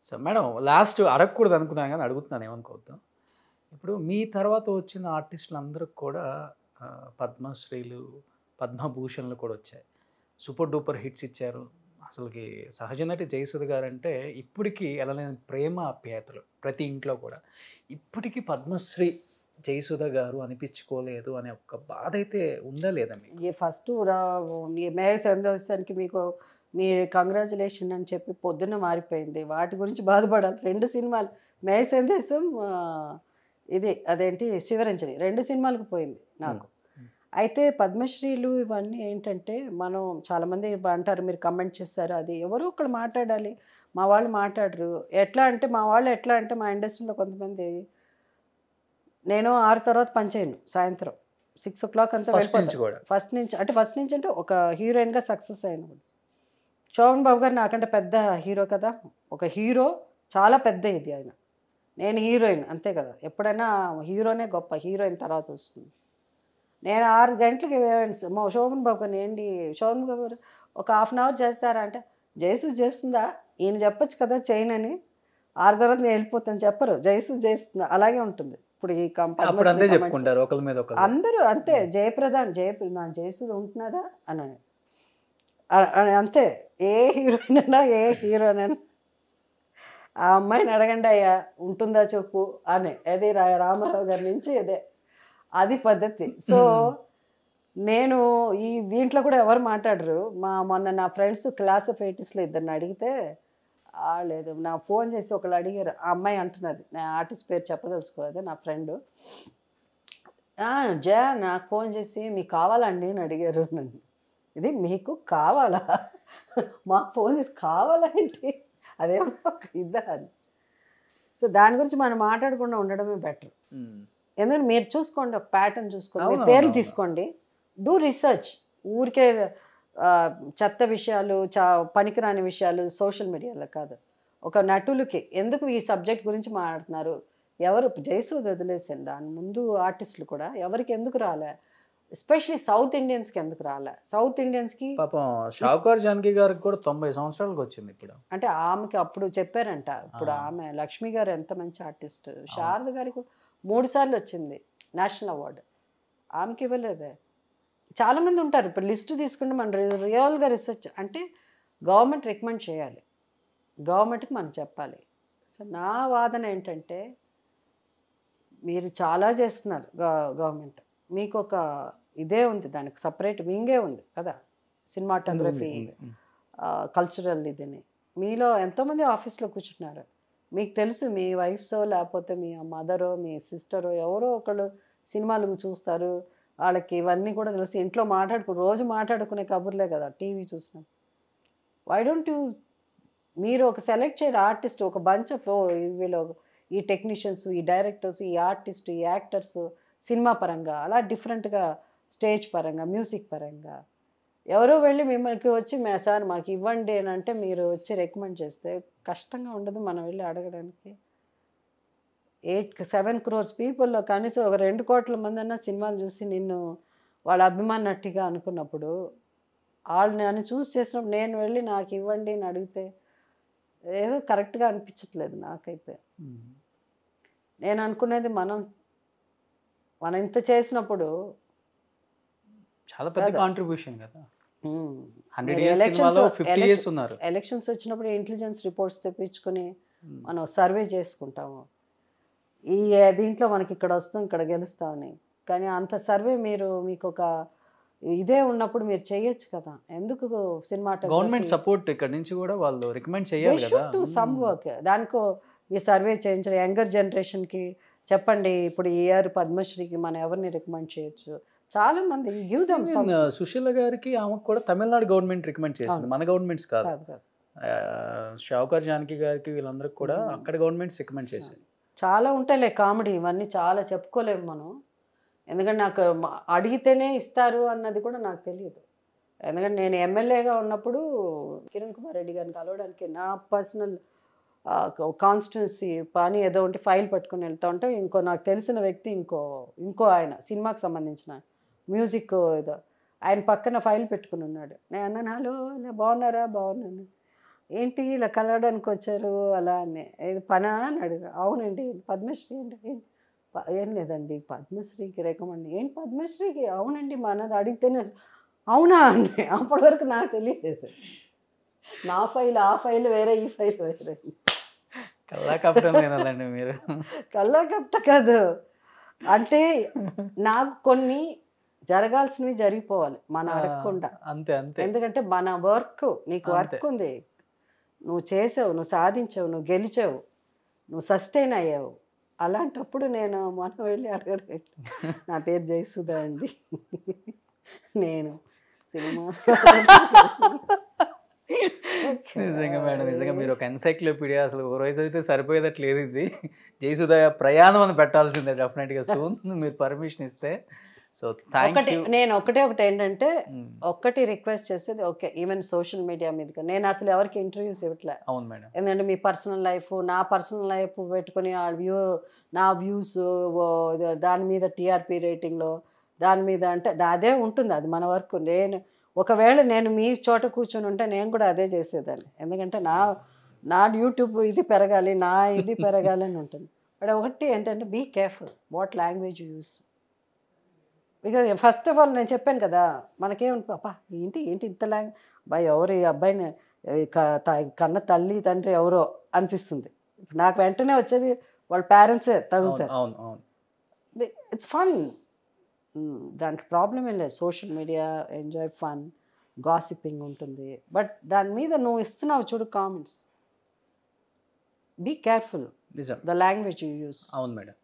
So madam last అడగకూడదు అనుకున్నాను కానీ అడుగుతున్నాను, ఏమనుకోవద్దు. ఇప్పుడు మీ తర్వాత వచ్చిన ఆర్టిస్టులు అందరికి కూడా పద్మశ్రీలు, పద్మభూషణ్లు కూడా వచ్చాయి. సూపర్ డూపర్ హిట్స్ ఇచ్చారు. అసలుకి సహజ నటి జయసుధ గారంటే ఇప్పటికీ ఎనలేని ప్రేమ ఆప్యాయతలు ప్రతి ఇంట్లో కూడా. ఇప్పటికీ పద్మశ్రీ జయసుధ గారు అనిపించుకోలేదు అనే ఒక బాధ అయితే ఉందా లేదా మీకు? ఈ ఫస్ట్ మేఘ సంతోషానికి మీకు మీ కంగ్రాచులేషన్ అని చెప్పి పొద్దున్న మారిపోయింది. వాటి గురించి బాధపడాలి. 2 సినిమాలు మేఘ సందేశం, ఇది అదేంటి శివరంజని, 2 సినిమాలకు పోయింది నాకు. అయితే పద్మశ్రీలు ఇవన్నీ ఏంటంటే, మనం చాలామంది అంటారు, మీరు కమెంట్ చేస్తారు, అది ఎవరో ఒకరు మాట్లాడాలి, మా వాళ్ళు మాట్లాడరు. ఎట్లా అంటే మా ఇండస్ట్రీలో కొంతమంది, నేను 6 తర్వాత పనిచేయను, సాయంత్రం 6 o'clock అంతా వెళ్ళిపోతాను. ఫస్ట్ నుంచి అంటే ఒక హీరోయిన్గా సక్సెస్ అయిన శోభన్ బాబు గారు నాకంటే పెద్ద హీరో కదా, ఒక హీరో చాలా పెద్ద ఇది ఆయన, నేను హీరోయిన్ అంతే కదా. ఎప్పుడైనా హీరోనే గొప్ప, హీరోయిన్ తర్వాత వస్తుంది. నేను 6 గంటలకి శోభన్ బాబు గారిని, ఏంటి శోభన్ బాబు గారు ఒక 1/2 hour చేస్తారా అంటే, జయసు చేస్తుందా, ఈయన చెప్పచ్చు కదా చేయనని, 6 తర్వాత నేను వెళ్ళిపోతాను చెప్పరు, జయసు చేస్తుందా, అలాగే ఉంటుంది. ఇప్పుడు ఈ అందరూ అంతే, నా జయసు ఉంటున్నదా అని అంతే. ఏ హీరోయిన్ అయినా ఆ అమ్మాయిని అడగండి అయ్యా ఉంటుందా చెప్పు అని, అది రామారావు గారి నుంచి అది పద్ధతి. సో నేను ఈ దీంట్లో కూడా ఎవరు మాట్లాడరు. మొన్న నా ఫ్రెండ్స్ క్లాస్ ఆఫ్ 80sలో ఇద్దరిని అడిగితే, లేదు నా ఫోన్ చేసి ఒకళ్ళు అడిగారు, ఆ అమ్మాయి అంటున్నది, నా ఆర్టిస్ట్ పేరు చెప్పదలుచుకోలేదు, నా ఫ్రెండ్, నాకు ఫోన్ చేసి మీకు కావాలండి అని అడిగారు నన్ను. ఇది మీకు కావాలా, మాకు ఫోన్ చేసి కావాలా ఏంటి, అదేమన్నా ఇద్దని. సో దాని గురించి మనం మాట్లాడకుండా ఉండడమే బెటర్. ఎందుకంటే మీరు చూసుకోండి, ఒక ప్యాటర్న్ చూసుకోండి, మీ పేర్లు తీసుకోండి, డూ రీసెర్చ్. ఊరికే చెత్త విషయాలు, పనికిరాని విషయాలు సోషల్ మీడియాలో కాదు. ఒక నటులకి ఎందుకు ఈ సబ్జెక్ట్ గురించి మాట్లాడుతున్నారు, ఎవరు జయసూద్ వదిలేసింది, దాని ముందు ఆర్టిస్టులు కూడా ఎవరికి ఎందుకు రాలే, ఎస్పెషలీ సౌత్ ఇండియన్స్కి ఎందుకు రాలే. సౌత్ ఇండియన్స్కి పాపం షావుకార్ జానకి గారికి కూడా 90 సంవత్సరాలకు వచ్చింది ఇప్పుడు. అంటే ఆమెకి అప్పుడు చెప్పారంట, ఇప్పుడు ఆమె లక్ష్మి గారు ఎంత మంచి ఆర్టిస్ట్, శారద గారికి 3 సార్లు వచ్చింది నేషనల్ అవార్డు, ఆమెకి ఇవ్వలేదే. చాలామంది ఉంటారు. ఇప్పుడు లిస్టు తీసుకుంటే మనం రియల్గా రీసెర్చ్ అంటే గవర్నమెంట్ రికమెండ్ చేయాలి, గవర్నమెంట్కి మనం చెప్పాలి. సో నా వాదన ఏంటంటే, మీరు చాలా చేస్తున్నారు, గవర్నమెంట్ మీకు ఒక ఇదే ఉంది, దానికి సపరేట్ వింగే ఉంది కదా, సినిమాటోగ్రఫీ, కల్చరల్ ఇదని. మీలో ఎంతోమంది ఆఫీస్లో కూర్చుంటున్నారు, మీకు తెలుసు, మీ వైఫ్సో లేకపోతే మీ మదరో మీ సిస్టరో ఎవరో ఒకళ్ళు సినిమాలు చూస్తారు, వాళ్ళకి ఇవన్నీ కూడా తెలుసు. ఇంట్లో రోజు మాట్లాడుకునే కబుర్లే కదా టీవీ చూసినాం. వై డోంట్ యూ, మీరు ఒక సెలెక్ట్ చేయరు ఆర్టిస్ట్, ఒక బంచ్ ఆఫ్ వీళ్ళు, ఈ టెక్నీషియన్స్, ఈ డైరెక్టర్స్, ఈ ఆర్టిస్ట్, ఈ యాక్టర్స్, సినిమా పరంగా అలా డిఫరెంట్గా, స్టేజ్ పరంగా, మ్యూజిక్ పరంగా ఎవరో వెళ్ళి మిమ్మల్ని వచ్చి సార్ మాకు ఇవ్వండి అని అంటే మీరు వచ్చి రికమెండ్ చేస్తే కష్టంగా ఉండదు మనం వెళ్ళి అడగడానికి. 7 crores పీపుల్లో కనీసం ఒక 2 కోట్ల మంది అన్నా సినిమాలు చూసి నిన్ను వాళ్ళ అభిమాన నటిగా అనుకున్నప్పుడు, వాళ్ళు నన్ను చూసి చేసినప్పుడు నేను వెళ్ళి నాకు ఇవ్వండి అని అడిగితే ఏదో కరెక్ట్గా అనిపించట్లేదు నాకైతే. నేను అనుకునేది, మనం ఇంత చేసినప్పుడు చాలా పెద్ద కాంట్రిబ్యూషన్ కదా. ఎలక్షన్స్ వచ్చినప్పుడు ఇంటెలిజెన్స్ రిపోర్ట్స్ తెప్పించుకొని మనం సర్వే చేసుకుంటాము, ఈ దీంట్లో మనకి ఇక్కడ వస్తాం, ఇక్కడ గెలుస్తామని. కానీ అంత సర్వే మీకు ఒక ఇదే ఉన్నప్పుడు మీరు చేయొచ్చు కదా, ఎందుకు సినిమా గవర్నమెంట్ సపోర్ట్ ఇక్కడ నుంచి కూడా వాళ్ళు రికమెండ్ చేయాలి కదా, సమ్ వర్క్ దానికో ఈ సర్వే చేయించాలి. యంగర్ జనరేషన్కి చెప్పండి, ఇప్పుడు ఈ ఇయర్ పద్మశ్రీకి మనం ఎవరిని రికమెండ్ చేయొచ్చు, చాలా మంది గివ్ దెమ్. సుశీల గారికి ఆమెకు కూడా తమిళనాడు గవర్నమెంట్ రికమెండ్ చేసింది, మన గవర్నమెంట్స్ కాదు. షావుకార్ జానకి గారికి వీళ్ళందరికీ కూడా అక్కడ గవర్నమెంట్స్ రికమెండ్ చేశారు. చాలా ఉంటాయిలే కామెడీ, ఇవన్నీ చాలా చెప్పుకోలేము మనం, ఎందుకంటే నాకు అడిగితేనే ఇస్తారు అన్నది కూడా నాకు తెలియదు. ఎందుకంటే నేను ఎమ్మెల్యేగా ఉన్నప్పుడు కిరణ్ కుమార్ రెడ్డి గారిని కలవడానికి నా పర్సనల్ కాన్స్టిట్యున్సీ పని ఏదో ఉంటే ఫైల్ పట్టుకుని వెళ్తా ఉంటే, నాకు తెలిసిన వ్యక్తి ఇంకో ఆయన సినిమాకి సంబంధించిన మ్యూజిక్ ఏదో ఆయన పక్కన ఫైల్ పెట్టుకుని ఉన్నాడు. నేను అన్నాను, హలో బాగున్నారా, బాగున్నాను, ఏంటి ఇలా కలవడానికి వచ్చారు అలా అని, ఇది పనా అని అడిగా. అవునండి పద్మశ్రీ అంటే ఏం లేదండి పద్మశ్రీకి రికమెండ్. ఏంటి పద్మశ్రీకి? అవునండి మనది అడిగితేనే అవునా అండి. అప్పటి వరకు నాకు తెలియలేదు. నా ఫైల్ ఆ ఫైల్ వేరే, ఈ ఫైల్ వేరే. కల్లా కప్పటం లేదండి మీరు. కల్లా కప్ట కాదు, అంటే నాకు కొన్ని జరగాల్సినవి జరిగిపోవాలి మన అడగకుండా. అంతే అంతే. ఎందుకంటే మన వర్క్, నీకు వర్క్ ఉంది, నువ్వు చేసావు, నువ్వు సాధించావు, నువ్వు గెలిచావు, నువ్వు సస్టైన్ అయ్యావు. అలాంటప్పుడు నేను మనం వెళ్ళి అడగడం. నా పేరు జయసుధా అండి, నేను సినిమా. నిజంగా మేడం, నిజంగా మీరు ఒక ఎన్సైక్లోపీడియా. అసలు ఒక రోజు అయితే సరిపోయేదట్లేదు ఇది. జయసుధ ప్రయాణం అని పెట్టాల్సిందే డెఫినెట్గా సూన్, మీరు పర్మిషన్ ఇస్తే. సో ఒకటి నేను ఒకటి ఏంటంటే ఒక్కటి రిక్వెస్ట్ చేసేది, ఓకే ఈవెన్ సోషల్ మీడియా మీద నేను అసలు ఎవరికి ఇంటర్వ్యూస్ ఇవ్వట్లే. అవును మేడం. ఎందుకంటే మీ పర్సనల్ లైఫ్, నా పర్సనల్ లైఫ్ పెట్టుకుని నా వ్యూస్ దాని మీద, టీఆర్పీ రేటింగ్లో దాని మీద, అంటే అదే ఉంటుంది, అది మన వర్క్. ఒకవేళ నేను మీ చోట కూర్చొని ఉంటే నేను కూడా అదే చేసేదాన్ని. ఎందుకంటే నా యూట్యూబ్ ఇది పెరగాలి, నా ఇది పెరగాలి అని ఉంటుంది. బట్ ఒకటి ఏంటంటే be careful what language use. Because first of all నేను చెప్పాను కదా, మనకేమనుకో అబ్బా ఏంటి ఇంత అబ్బాయి ఎవరు, ఈ అబ్బాయిని కన్న తల్లి తండ్రి ఎవరో అనిపిస్తుంది. నాకు వెంటనే వచ్చేది వాళ్ళ పేరెంట్సే తగులుతారు. ఇట్స్ ఫన్, దానికి ప్రాబ్లం ఏం లేదు. Social media enjoy, fun, gossiping ఉంటుంది. బట్ దాని మీద నువ్వు ఇస్తున్నావు చూడు comments, be careful the language you use. అవును మేడం.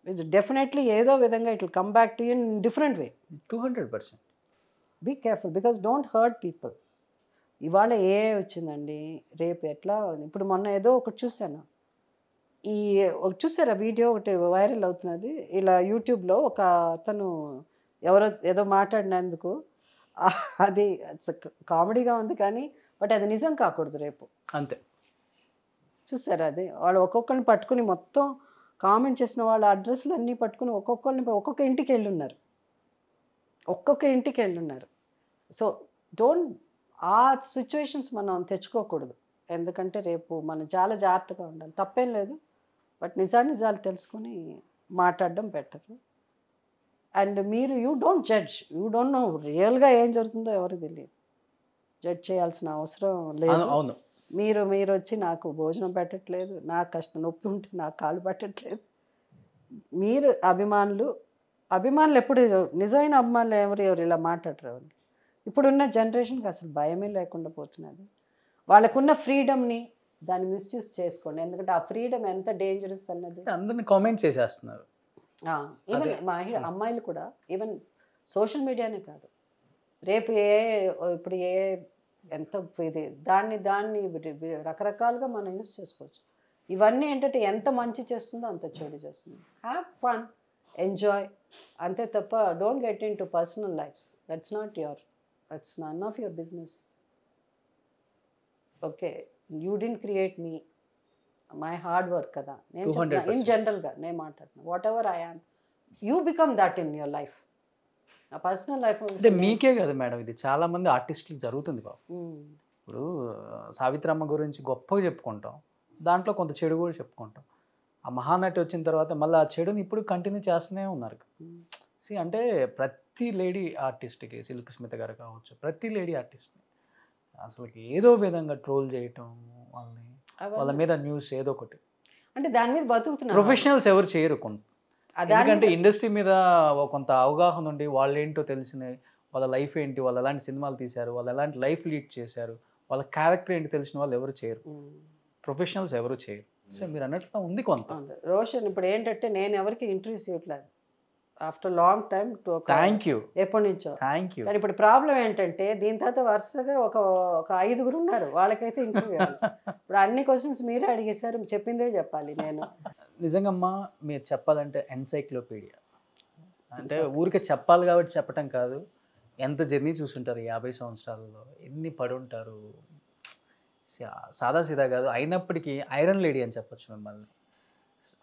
ఇట్స్ డెఫినెట్లీ ఏదో విధంగా it will come back to you in different way. 200%. Be careful because don't hurt people. ఇవాళ ఏ వచ్చిందండి, రేపు ఎట్లా. ఇప్పుడు మొన్న ఏదో ఒకటి చూశాను, చూసారా వీడియో ఒకటి వైరల్ అవుతున్నది ఇలా యూట్యూబ్లో. ఒక అతను ఎవరో ఏదో మాట్లాడినందుకు, అది కామెడీగా ఉంది కానీ బట్ అది నిజం కాకూడదు రేపు. అంతే. చూసారా అది? వాళ్ళు ఒక్కొక్కరిని పట్టుకుని మొత్తం కామెంట్ చేసిన వాళ్ళ అడ్రస్లు అన్నీ పట్టుకుని ఒక్కొక్క ఇంటికి వెళ్ళున్నారు. సో డోంట్, ఆ సిచ్యువేషన్స్ మనం తెచ్చుకోకూడదు. ఎందుకంటే రేపు మనం చాలా జాగ్రత్తగా ఉండాలి. తప్పేం లేదు, బట్ నిజాలు తెలుసుకొని మాట్లాడడం better. And you don't judge, you don't know రియల్గా ఏం జరుగుతుందో ఎవరికి తెలియదు. జడ్జ్ చేయాల్సిన అవసరం లేదు. అవును. మీరు వచ్చి నాకు భోజనం పెట్టట్లేదు, నాకు కష్టం నొప్పి ఉంటే నాకు కాళ్ళు పెట్టట్లేదు. మీరు అభిమానులు ఎప్పుడు, నిజమైన అభిమానులు ఎవరు ఇలా మాట్లాడరు. ఇప్పుడున్న జనరేషన్కి అసలు భయమే లేకుండా పోతున్నది. వాళ్ళకున్న ఫ్రీడమ్ని దాన్ని మిస్యూజ్ చేసుకోండి. ఎందుకంటే ఆ ఫ్రీడమ్ ఎంత డేంజరస్ అన్నది అందరినీ కామెంట్ చేసేస్తున్నారు. ఈవెన్ అమ్మాయిలు కూడా, ఈవెన్ సోషల్ మీడియానే కాదు, రేపు ఇప్పుడు ఎంత ఇది దాన్ని రకరకాలుగా మనం యూజ్ చేసుకోవచ్చు. ఇవన్నీ ఏంటంటే ఎంత మంచి చేస్తుందో అంత చెడు చేస్తుంది. హ్యావ్ ఫన్, ఎంజాయ్, అంతే తప్ప don't get into personal lives. That's none of your business. Okay, you didn't create me, my hard work కదా. నేను చెప్తున్నా ఇన్ జనరల్గా నేను మాట్లాడుతున్నా. Whatever I am, you become that in your life. నా personal life అంటే మీకే కదా మేడం, ఇది చాలా మంది ఆర్టిస్టులకు జరుగుతుంది బాబు. ఇప్పుడు సావిత్రమ్మ గురించి గొప్పగా చెప్పుకుంటాం, దాంట్లో కొంత చెడు కూడా చెప్పుకుంటాం. ఆ మహానటి వచ్చిన తర్వాత మళ్ళీ ఆ చెడుని ఇప్పుడు కంటిన్యూ చేస్తూనే ఉన్నారు. అంటే ప్రతి లేడీ ఆర్టిస్ట్కి, సిల్క్ స్మిత గారు కావచ్చు, ప్రతి లేడీ ఆర్టిస్ట్ని అసలుకి ఏదో విధంగా ట్రోల్ చేయటం, వాళ్ళ మీద న్యూస్ ఏదో ఒకటి, అంటే దాని మీద బతుకుతున్నారు. ప్రొఫెషనల్స్ ఎవరు చేయరు కొంత, ఎందుకంటే ఇండస్ట్రీ మీద కొంత అవగాహన ఉండి వాళ్ళేంటో తెలిసిన, వాళ్ళ లైఫ్ ఏంటి, వాళ్ళు ఎలాంటి సినిమాలు తీశారు, వాళ్ళు ఎలాంటి లైఫ్ లీడ్ చేశారు, వాళ్ళ క్యారెక్టర్ ఏంటి తెలిసిన వాళ్ళు ఎవరు చేయరు, ప్రొఫెషనల్స్ ఎవరు చేయరు. సో మీరు అన్నట్టు ఉంది కొంత. రోషన్ ఇప్పుడు ఏంటంటే నేను ఎవరికి ఇంటర్వ్యూస్ ఇవ్వట్లేదు after long time. Thank you. ఎప్పటి నుంచో. Thank you. కానీ ఇప్పుడు ప్రాబ్లం ఏంటంటే దీని తర్వాత వరుసగా ఒక 5 ఉన్నారు, వాళ్ళకైతే ఇంటర్వ్యూ. ఇప్పుడు అన్ని క్వశ్చన్స్ మీరే అడిగేశారు, చెప్పిందే చెప్పాలి నేను. నిజంగమ్మా మీరు చెప్పాలంటే ఎన్సైక్లోపీడియా అంటే ఊరికే చెప్పాలి కాబట్టి చెప్పటం కాదు. ఎంత జర్నీ చూసుంటారు 50 సంవత్సరాలలో, ఎన్ని పడుంటారు. సాదాసీదా కాదు, అయినప్పటికీ ఐరన్ లేడీ అని చెప్పొచ్చు మిమ్మల్ని.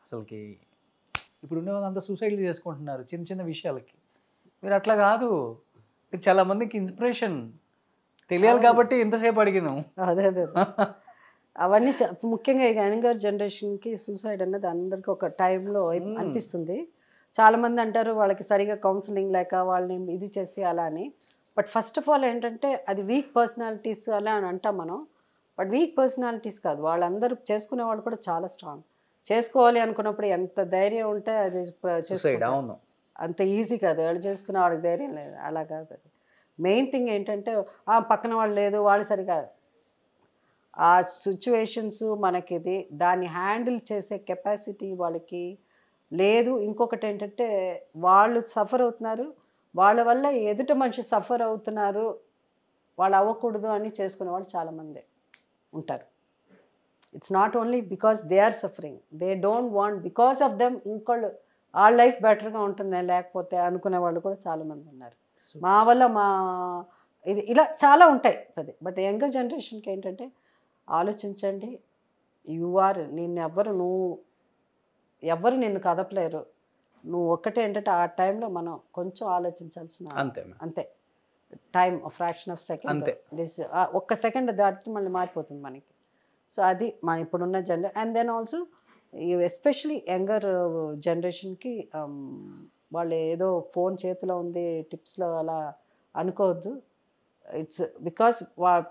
అసలుకి ఇప్పుడు ఉన్న వాళ్ళంతా సూసైడ్లు చేసుకుంటున్నారు చిన్న చిన్న విషయాలకి. మీరు అట్లా కాదు, మీరు చాలామందికి ఇన్స్పిరేషన్. తెలియాలి కాబట్టి ఇంతసేపు అడిగినాం. అదే అదే అవన్నీ ముఖ్యంగా ఈ యంగర్ జనరేషన్కి సూసైడ్ అన్నది అందరికి ఒక టైంలో అనిపిస్తుంది. చాలామంది అంటారు వాళ్ళకి సరిగా కౌన్సిలింగ్ లేక వాళ్ళని ఇది చేసి అలా అని. బట్ ఫస్ట్ ఆఫ్ ఆల్ ఏంటంటే అది వీక్ పర్సనాలిటీస్ అలా అని అంటాం మనం. బట్ వీక్ పర్సనాలిటీస్ కాదు, వాళ్ళందరూ చేసుకునే వాళ్ళు కూడా చాలా స్ట్రాంగ్. చేసుకోవాలి అనుకున్నప్పుడు ఎంత ధైర్యం ఉంటే అది అవును, అంత ఈజీ కాదు. వాళ్ళు చేసుకునే వాళ్ళకి ధైర్యం లేదు, అలా కాదు. అది మెయిన్ థింగ్ ఏంటంటే పక్కన వాళ్ళు లేదు, వాళ్ళు సరిగా ఆ సిచ్యువేషన్స్ మనకి ఇది దాన్ని హ్యాండిల్ చేసే కెపాసిటీ వాళ్ళకి లేదు. ఇంకొకటి ఏంటంటే వాళ్ళు సఫర్ అవుతున్నారు, వాళ్ళ వల్ల ఎదుట మనిషి సఫర్ అవుతున్నారు, వాళ్ళు అవ్వకూడదు అని చేసుకునే వాళ్ళు చాలామంది ఉంటారు. It's not only because they are suffering, they don't want because of them ఇంకోళ్ళు వాళ్ళ లైఫ్ బెటర్గా ఉంటుంది లేకపోతే అనుకునే వాళ్ళు కూడా చాలామంది ఉన్నారు. మా వల్ల మా ఇది ఇలా చాలా ఉంటాయి అది. బట్ యంగర్ జనరేషన్కి ఏంటంటే ఆలోచించండి, ఎవ్వరు నిన్ను కదపలేరు. నువ్వు ఒక్కటే ఏంటంటే ఆ టైంలో మనం కొంచెం ఆలోచించాల్సిన అంతే టైం, ఫ్రాక్షన్ ఆఫ్ సెకండ్, ఒక్క సెకండ్ దాటితే మళ్ళీ మారిపోతుంది మనకి. సో అది మన ఇప్పుడున్న and then also especially younger జనరేషన్కి వాళ్ళు ఏదో ఫోన్ చేతిలో ఉంది టిప్స్లో అలా అనుకోవద్దు. ఇట్స్ బికాస్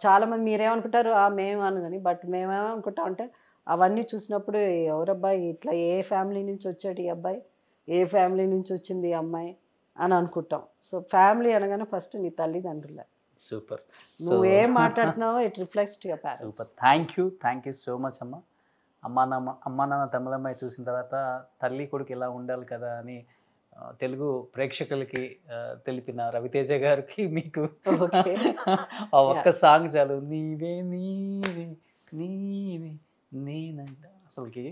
చాలామంది మీరేమనుకుంటారు మేము అనగాని, బట్ మేమేమనుకుంటాం అంటే అవన్నీ చూసినప్పుడు ఎవరబ్బాయి ఇట్లా ఏ ఫ్యామిలీ నుంచి వచ్చాడు ఈ అబ్బాయి, ఏ ఫ్యామిలీ నుంచి వచ్చింది ఈ అమ్మాయి అని అనుకుంటాం. సో ఫ్యామిలీ అనగానే ఫస్ట్ నీ తల్లిదండ్రులే. సూపర్, నువ్వు ఏం మాట్లాడుతున్నావో it reflects to your parents. Super, thank you so much అమ్మ. అమ్మా నాన్న తమిళమ్మాయి చూసిన తర్వాత తల్లి కొడుకు ఇలా ఉండాలి కదా అని తెలుగు ప్రేక్షకులకి తెలిపిన రవితేజ గారికి మీకు ఆ ఒక్క సాంగ్ చాలు, నీవే నీవే నీవే నేనంట. అసలుకి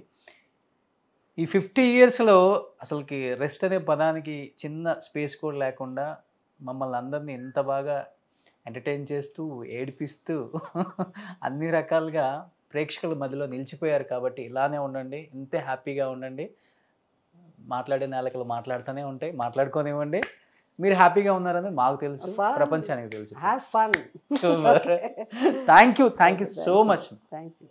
ఈ 50 yearsలో అసలుకి రెస్ట్ అనే పదానికి చిన్న స్పేస్ కూడా లేకుండా మమ్మల్ని అందరినీ ఎంత బాగా ఎంటర్టైన్ చేస్తూ ఏడిపిస్తూ అన్ని రకాలుగా ప్రేక్షకుల మధ్యలో నిలిచిపోయారు. కాబట్టి ఇలానే ఉండండి, ఇంతే హ్యాపీగా ఉండండి. మాట్లాడే నాలుకలు మాట్లాడుతూనే ఉంటాయి, మాట్లాడుకోనివ్వండి. మీరు హ్యాపీగా ఉన్నారని మాకు తెలుసు, ప్రపంచానికి తెలుసు. Have fun. Thank you so much. Thank you.